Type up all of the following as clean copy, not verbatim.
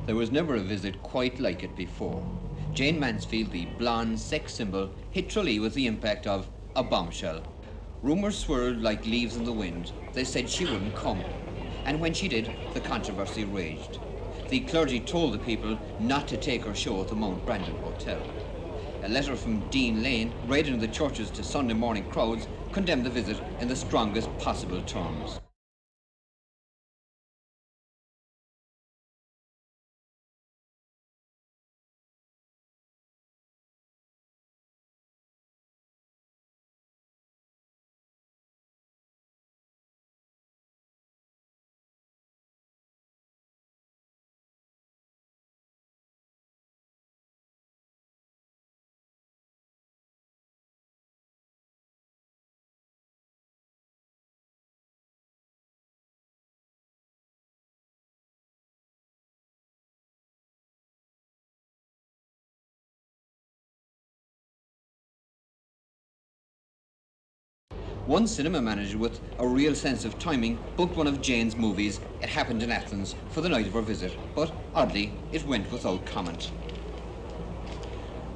There was never a visit quite like it before. Jayne Mansfield, the blonde sex symbol, hit Tralee with the impact of a bombshell. Rumours swirled like leaves in the wind. They said she wouldn't come. And when she did, the controversy raged. The clergy told the people not to take her show at the Mount Brandon Hotel. A letter from Dean Lane, read in the churches to Sunday morning crowds, condemned the visit in the strongest possible terms. One cinema manager with a real sense of timing booked one of Jayne's movies, It Happened in Athens, for the night of her visit, but oddly, it went without comment.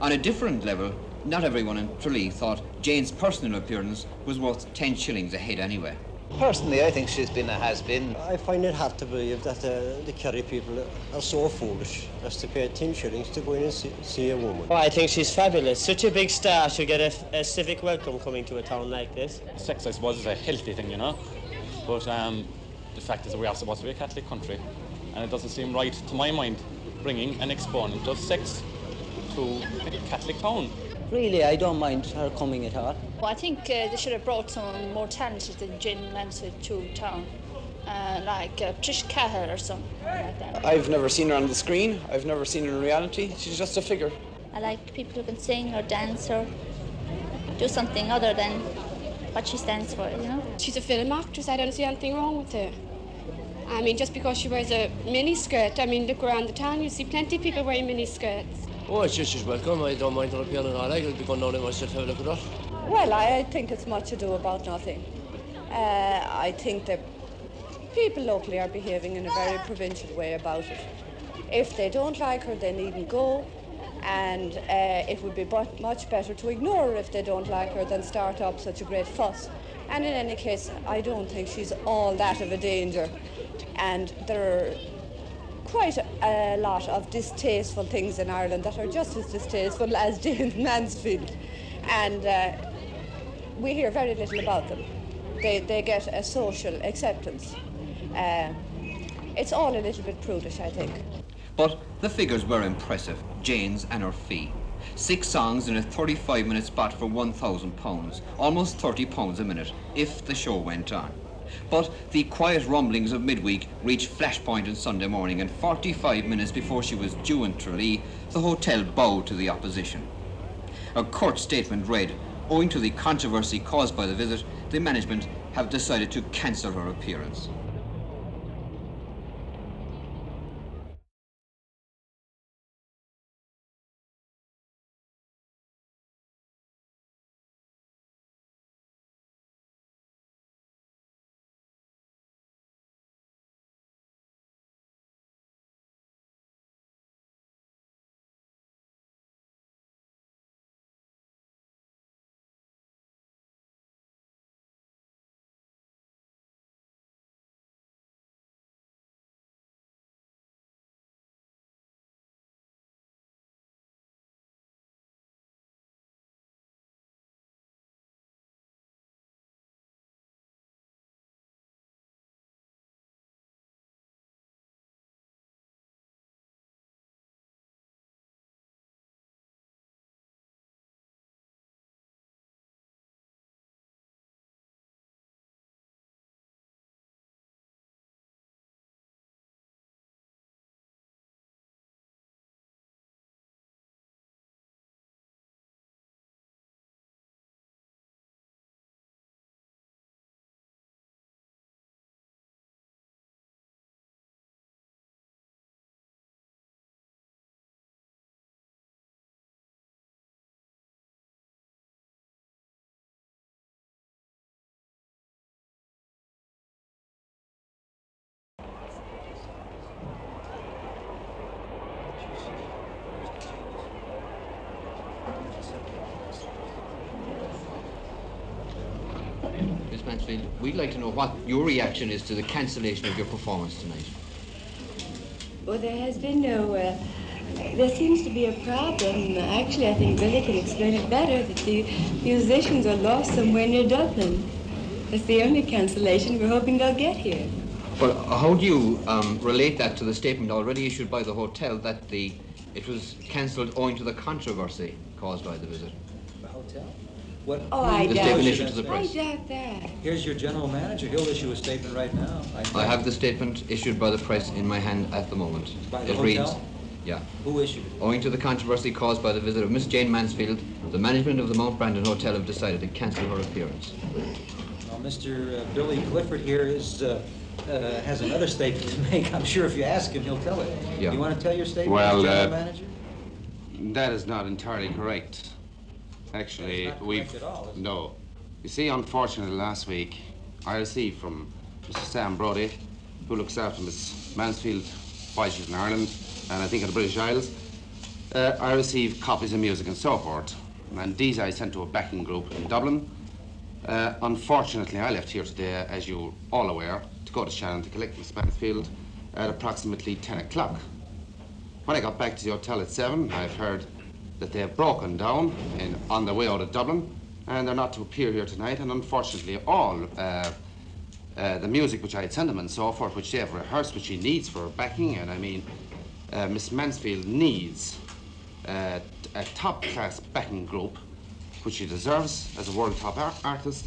On a different level, not everyone in Tralee thought Jayne's personal appearance was worth 10 shillings a head anyway. Personally, I think she's been a has-been. I find it hard to believe that the Kerry people are so foolish as to pay 10 shillings to go in and see a woman. Oh, I think she's fabulous. Such a big star should get a civic welcome coming to a town like this. Sex, I suppose, is a healthy thing, you know. But the fact is that we are supposed to be a Catholic country, and it doesn't seem right, to my mind, bringing an exponent of sex to a Catholic town. Really, I don't mind her coming at all. Well, I think they should have brought someone more talented than Jayne Mansfield to town, like Patricia Cahill or something like that. I've never seen her on the screen. I've never seen her in reality. She's just a figure. I like people who can sing or dance or do something other than what she stands for, you know. She's a film actress. I don't see anything wrong with her. I mean, just because she wears a mini skirt, I mean, look around the town, you see plenty of people wearing mini skirts. Oh, it's just as welcome. I don't mind her appearing at all. I could be going down there myself to have a look at her. Well, I think it's much ado about nothing. I think that people locally are behaving in a very provincial way about it. If they don't like her, they needn't go. And it would be much better to ignore her if they don't like her than start up such a great fuss. And in any case, I don't think she's all that of a danger. And there are quite a lot of distasteful things in Ireland that are just as distasteful as Jayne Mansfield. And we hear very little about them. They get a social acceptance. It's all a little bit prudish, I think. But the figures were impressive, Jayne's and her fee. 6 songs in a 35-minute spot for £1,000, almost £30 a minute, if the show went on. But the quiet rumblings of midweek reached flashpoint on Sunday morning, and 45 minutes before she was due in Tralee, the hotel bowed to the opposition. A court statement read, owing to the controversy caused by the visit, the management have decided to cancel her appearance. Mansfield, we'd like to know what your reaction is to the cancellation of your performance tonight. Well, there has been no, there seems to be a problem. Actually, I think Billy can explain it better, that the musicians are lost somewhere near Dublin. That's the only cancellation we're hoping they'll get here. Well, how do you relate that to the statement already issued by the hotel that it was cancelled owing to the controversy caused by the visit? The hotel? What? Oh, I the doubt statement issued to the I press. doubt that. Here's your general manager. He'll issue a statement right now. I have the statement issued by the press in my hand at the moment. By the it hotel? reads, yeah. Who issued it? Owing to the controversy caused by the visit of Miss Jayne Mansfield, the management of the Mount Brandon Hotel have decided to cancel her appearance. Well, Mr. Billy Clifford here has another statement to make. I'm sure if you ask him, he'll tell it. Yeah. You want to tell your statement, Well, general manager? that is not entirely correct. Actually, That's not correct at all, is it? no. You see, unfortunately, last week I received from Mr. Sam Brody, who looks after Miss Mansfield while she's in Ireland, and I think in the British Isles. I received copies of music and so forth, and these I sent to a backing group in Dublin. Unfortunately, I left here today, as you're all aware, to go to Shannon to collect Miss Mansfield at approximately 10 o'clock. When I got back to the hotel at 7, I've heard that they have broken down on their way out of Dublin, and they're not to appear here tonight, and unfortunately all the music which I had sent them and so forth, which they have rehearsed, which she needs for backing, and I mean, Miss Mansfield needs a top-class backing group, which she deserves as a world top artist.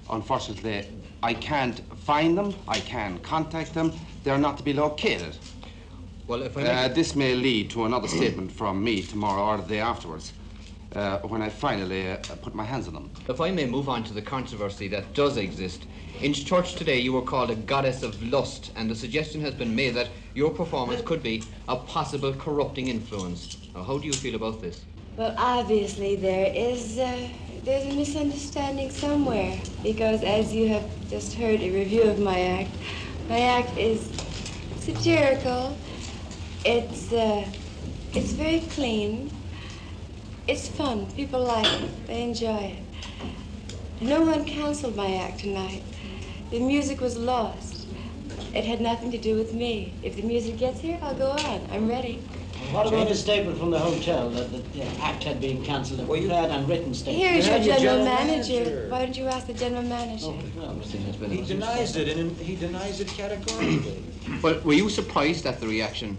Unfortunately, I can't find them, I can't contact them, they're not to be located. Well, if I this may lead to another statement from me tomorrow or the day afterwards, when I finally put my hands on them. If I may move on to the controversy that does exist. In church today, you were called a goddess of lust, and the suggestion has been made that your performance could be a possible corrupting influence. Now, how do you feel about this? Well, obviously there's a misunderstanding somewhere, because as you have just heard a review of my act is satirical. It's very clean. It's fun. People like it. They enjoy it. No one canceled my act tonight. The music was lost. It had nothing to do with me. If the music gets here, I'll go on. I'm ready. What about the statement from the hotel that the act had been cancelled, a prepared and written statement? Here is your general manager. Why don't you ask the general manager? He denies it, and he denies it categorically. Well, were you surprised at the reaction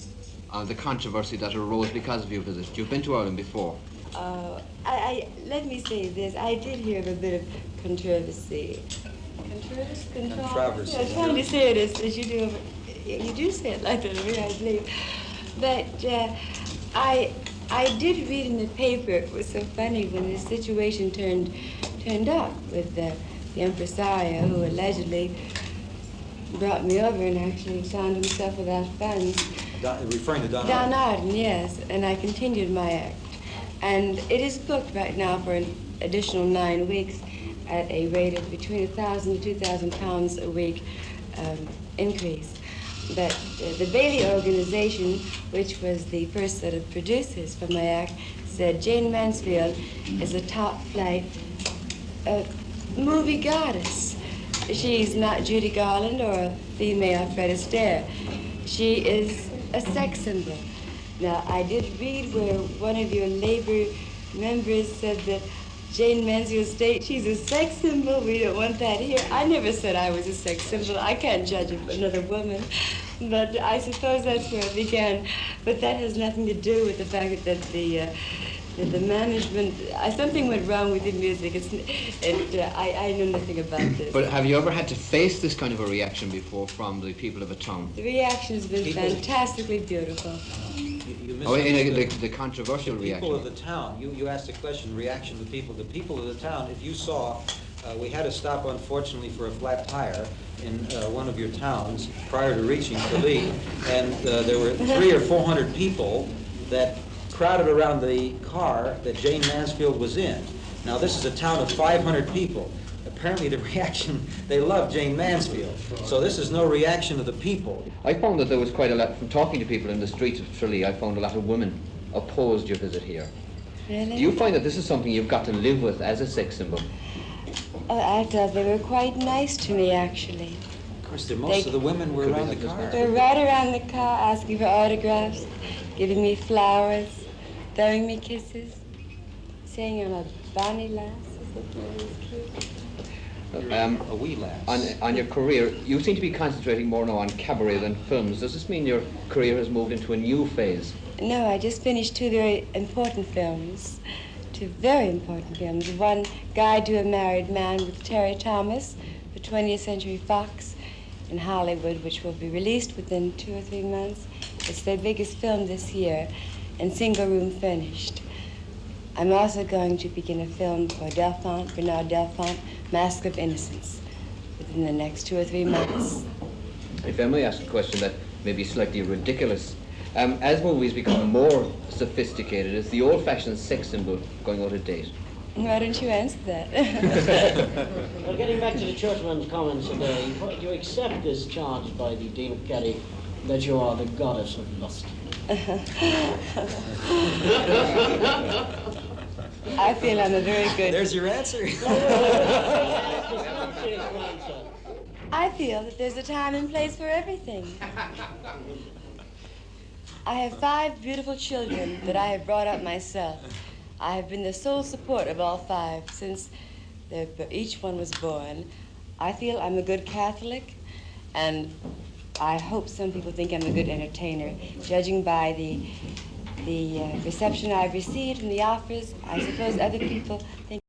of the controversy that arose because of your visit? You've been to Ireland before. Let me say this. I did hear of a bit of controversy. Controversy. I was trying to say it as you do. You do say it like that, I believe. But I did read in the paper. It was so funny when the situation turned up with the impresario who allegedly brought me over and actually found himself without funds. Referring to Don Don Arden, yes. And I continued my act. And it is booked right now for an additional 9 weeks at a rate of between £1,000 to £2,000 a week increase. But the Bailey organization, which was the first set of producers for my act, said Jayne Mansfield is a top-flight movie goddess. She's not Judy Garland or a female Fred Astaire. She is a sex symbol. Now, I did read where one of your labor members said that Jayne Mansfield state she's a sex symbol. We don't want that here. I never said I was a sex symbol. I can't judge another woman. But I suppose that's where it began. But that has nothing to do with the fact that the management, something went wrong with the music. I know nothing about this. But have you ever had to face this kind of a reaction before from the people of a town? The reaction has been fantastically beautiful. The controversial reaction. People of the town, you asked the question, reaction to people. The people of the town, if you saw, we had to stop, unfortunately, for a flat tire in one of your towns prior to reaching Tralee, and there were 300 or 400 people that crowded around the car that Jayne Mansfield was in. Now, this is a town of 500 people. Apparently, the reaction, they love Jayne Mansfield. So this is no reaction of the people. I found that there was quite a lot, from talking to people in the streets of Tralee, I found a lot of women opposed your visit here. Really? Do you find that this is something you've got to live with as a sex symbol? I thought they were quite nice to me, actually. Of course, most of the women were around the car. They were right around the car, asking for autographs, giving me flowers, throwing me kisses, saying I'm a bonny lass. A wee lass. On your career, you seem to be concentrating more now on cabaret than films. Does this mean your career has moved into a new phase? No, I just finished two very important films. Two very important films. One, Guide to a Married Man with Terry Thomas for 20th Century Fox in Hollywood, which will be released within 2 or 3 months. It's their biggest film this year, and Single Room Finished. I'm also going to begin a film for Bernard Delphont, Mask of Innocence, within the next 2 or 3 months. If I may ask a question that may be slightly ridiculous, as movies become more sophisticated, is the old-fashioned sex symbol going out of date? Why don't you answer that? Well, getting back to the churchman's comments today, do you accept this charge by the Dean of Kerry that you are the goddess of lust? I feel I'm a very good... There's your answer. I feel that there's a time and place for everything. I have 5 beautiful children that I have brought up myself. I have been the sole support of all 5 since each one was born. I feel I'm a good Catholic, and I hope some people think I'm a good entertainer. Judging by the reception I've received from the offers, I suppose other people think